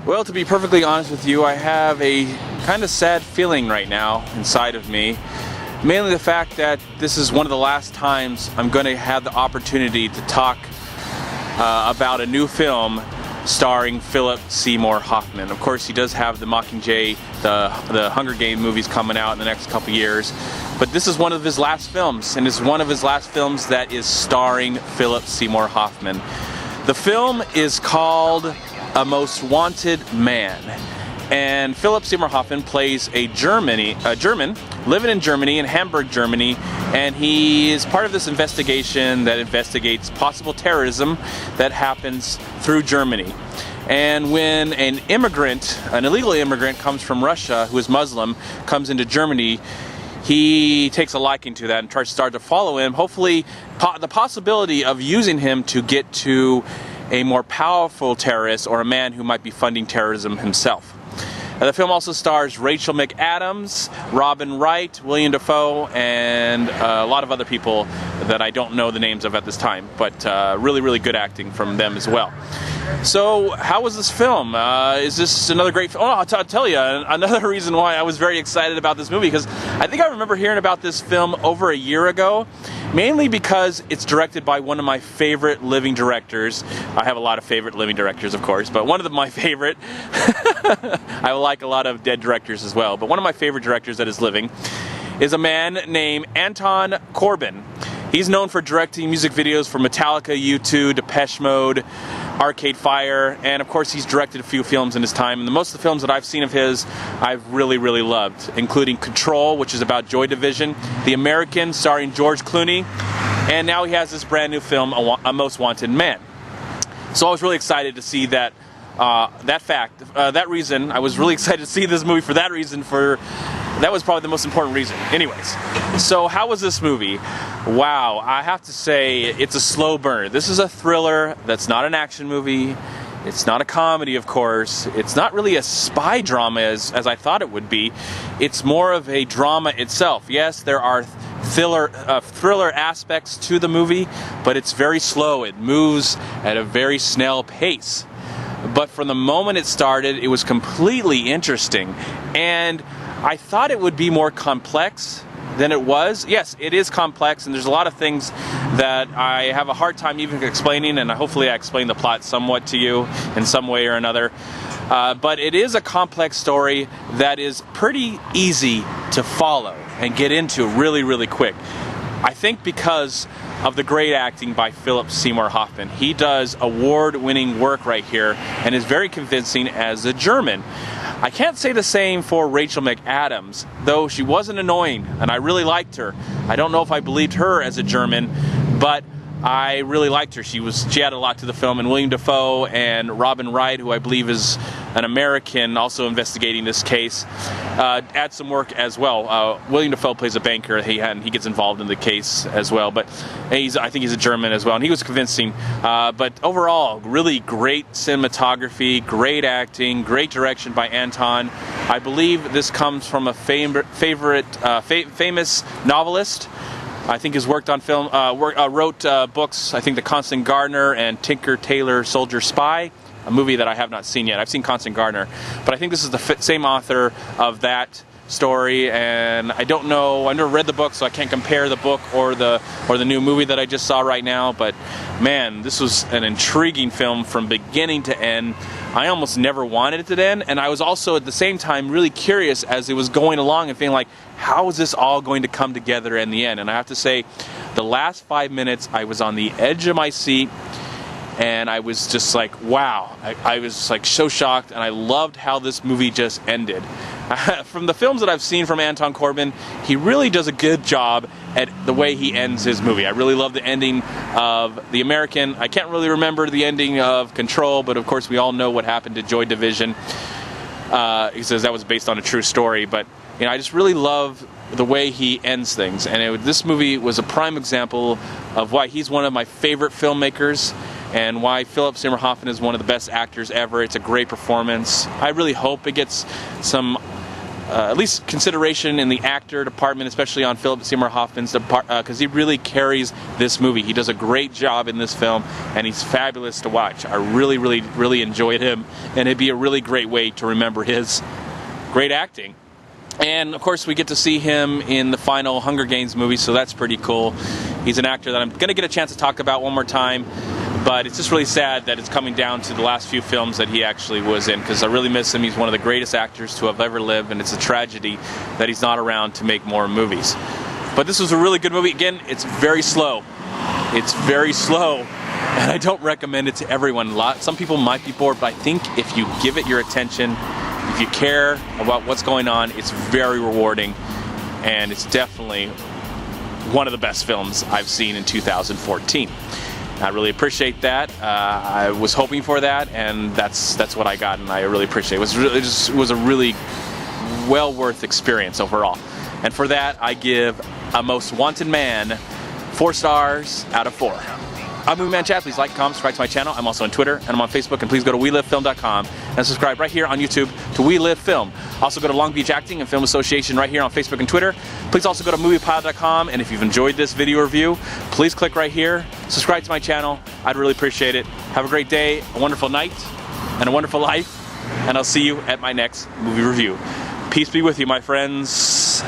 Well, to be perfectly honest with you, I have a kind of sad feeling right now inside of me. Mainly the fact that this is one of the last times I'm going to have the opportunity to talk about a new film starring Philip Seymour Hoffman. Of course, he does have the Mockingjay, the Hunger Games movies coming out in the next couple years. But this is one of his last films, and it's one of his last films that is starring Philip Seymour Hoffman. The film is called A Most Wanted Man, and Philip Seymour Hoffman plays a German living in Germany, in Hamburg, Germany, and he is part of this investigation that investigates possible terrorism that happens through Germany. And when an illegal immigrant comes from Russia who is Muslim, comes into Germany, he takes a liking to that and tries to start to follow him, hopefully the possibility of using him to get to a more powerful terrorist or a man who might be funding terrorism himself. The film also stars Rachel McAdams, Robin Wright, William Dafoe, and a lot of other people that I don't know the names of at this time, but really, really good acting from them as well. So, how was this film? Is this another great film? Oh, I'll tell you, another reason why I was very excited about this movie, because I think I remember hearing about this film over a year ago, mainly because it's directed by one of my favorite living directors. I have a lot of favorite living directors, of course, but one of my favorite, I like a lot of dead directors as well, but one of my favorite directors that is living is a man named Anton Corbijn. He's known for directing music videos for Metallica, U2, Depeche Mode, Arcade Fire, and of course he's directed a few films in his time, and most of the films that I've seen of his I've really, really loved, including Control, which is about Joy Division, The American, starring George Clooney, and now he has this brand new film, A Most Wanted Man. So I was really excited to see that reason. I was really excited to see this movie for that reason. That was probably the most important reason. Anyways, so how was this movie? Wow, I have to say it's a slow burn. This is a thriller that's not an action movie. It's not a comedy, of course. It's not really a spy drama as I thought it would be. It's more of a drama itself. Yes, there are thriller aspects to the movie, but it's very slow. It moves at a very snail pace. But from the moment it started, it was completely interesting. And I thought it would be more complex than it was. Yes, it is complex, and there's a lot of things that I have a hard time even explaining, and hopefully I explain the plot somewhat to you in some way or another. But it is a complex story that is pretty easy to follow and get into really, really quick. I think because of the great acting by Philip Seymour Hoffman. He does award-winning work right here and is very convincing as a German. I can't say the same for Rachel McAdams, though she wasn't annoying and I really liked her. I don't know if I believed her as a German, but I really liked her. She had a lot to the film, and William Dafoe and Robin Wright, who I believe is an American also investigating this case, add some work as well. William Dafoe plays a banker, and he gets involved in the case as well, but I think he's a German as well, and he was convincing. But overall, really great cinematography, great acting, great direction by Anton. I believe this comes from a famous novelist. I think he's worked on film, wrote books, I think The Constant Gardener and Tinker, Tailor, Soldier, Spy, a movie that I have not seen yet. I've seen Constant Gardener, but I think this is the same author of that story, and I don't know, I've never read the book, so I can't compare the book or the new movie that I just saw right now, but man, this was an intriguing film from beginning to end. I almost never wanted it to end, and I was also at the same time really curious as it was going along and feeling like, how is this all going to come together in the end? And I have to say, the last 5 minutes, I was on the edge of my seat, and I was just like, wow. I was like so shocked, and I loved how this movie just ended. From the films that I've seen from Anton Corbijn, he really does a good job at the way he ends his movie. I really love the ending of The American. I can't really remember the ending of Control, but of course we all know what happened to Joy Division. He says that was based on a true story, but you know, I just really love the way he ends things, and this movie was a prime example of why he's one of my favorite filmmakers and why Philip Seymour Hoffman is one of the best actors ever. It's a great performance. I really hope it gets some at least consideration in the actor department, especially on Philip Seymour Hoffman's because he really carries this movie. He does a great job in this film, and he's fabulous to watch. I really, really, really enjoyed him, and it'd be a really great way to remember his great acting. And of course, we get to see him in the final Hunger Games movie, so that's pretty cool. He's an actor that I'm going to get a chance to talk about one more time, but it's just really sad that it's coming down to the last few films that he actually was in, because I really miss him. He's one of the greatest actors to have ever lived, and it's a tragedy that he's not around to make more movies. But this was a really good movie. Again, it's very slow. It's very slow, and I don't recommend it to everyone. Some people might be bored, but I think if you give it your attention, if you care about what's going on, it's very rewarding, and it's definitely one of the best films I've seen in 2014. I really appreciate that. I was hoping for that, and that's what I got, and I really appreciate it. It was a really well worth experience overall. And for that, I give A Most Wanted Man 4 stars out of 4. I'm MovieManCHAD. Please like, comment, subscribe to my channel. I'm also on Twitter, and I'm on Facebook. And please go to WeLiveFilm.com and subscribe right here on YouTube to We Live Film. Also go to Long Beach Acting and Film Association right here on Facebook and Twitter. Please also go to MoviePilot.com, and if you've enjoyed this video review, please click right here. Subscribe to my channel. I'd really appreciate it. Have a great day, a wonderful night, and a wonderful life. And I'll see you at my next movie review. Peace be with you, my friends.